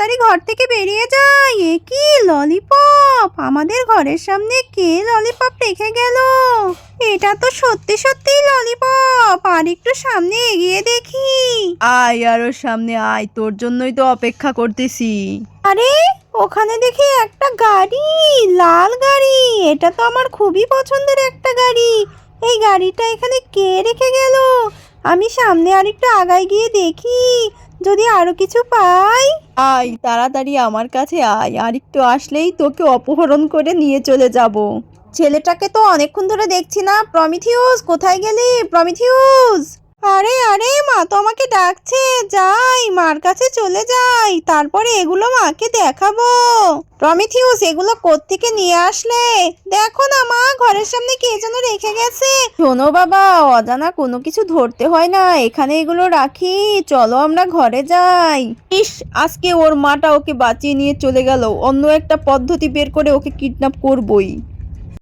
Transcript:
তাড়াতাড়ি ঘর থেকে বেরিয়ে যাই। এ কি ললিপপ! আমাদের ঘরের সামনে কে ললিপপ রেখে গেল? এটা তো সত্যি সত্যি ললিপপ। আর একটু সামনে এগিয়ে দেখি। আয় আরো সামনে আয়, তোর জন্যই তো অপেক্ষা করতেছি। আরে ওখানে দেখি একটা গাড়ি, লাল গাড়ি। এটা তো আমার খুবই পছন্দের একটা গাড়ি। এই গাড়িটা এখানে কে রেখে গেল? আমি সামনে আরেকটু আগায় গিয়ে দেখি যদি আরো কিছু পাই। আয় তাড়াতাড়ি আমার কাছে আয়, আর একটু আসলেই তোকে অপহরণ করে নিয়ে চলে যাব। ছেলেটাকে তো অনেকক্ষণ ধরে দেখছি না। প্রমিথিউস, কোথায় গেলি প্রমিথিউস? আরে আরে, মা তো আমাকে ডাকছে। যাই, মার কাছে চলে যাই, তারপরে এগুলো মাকে দেখাবো। প্রমিথিউস, এগুলো কোত্থেকে নিয়ে আসলে? দেখো না মা, ঘরের সামনে কে যেন রেখে গেছে। শোনো বাবা, অজানা কোনো কিছু ধরতে হয় না, এখানে এগুলো রাখি। চলো আমরা ঘরে যাই। ইস, আজকে ওর মাটা ওকে বাঁচিয়ে নিয়ে চলে গেল। অন্য একটা পদ্ধতি বের করে ওকে কিডন্যাপ করবই।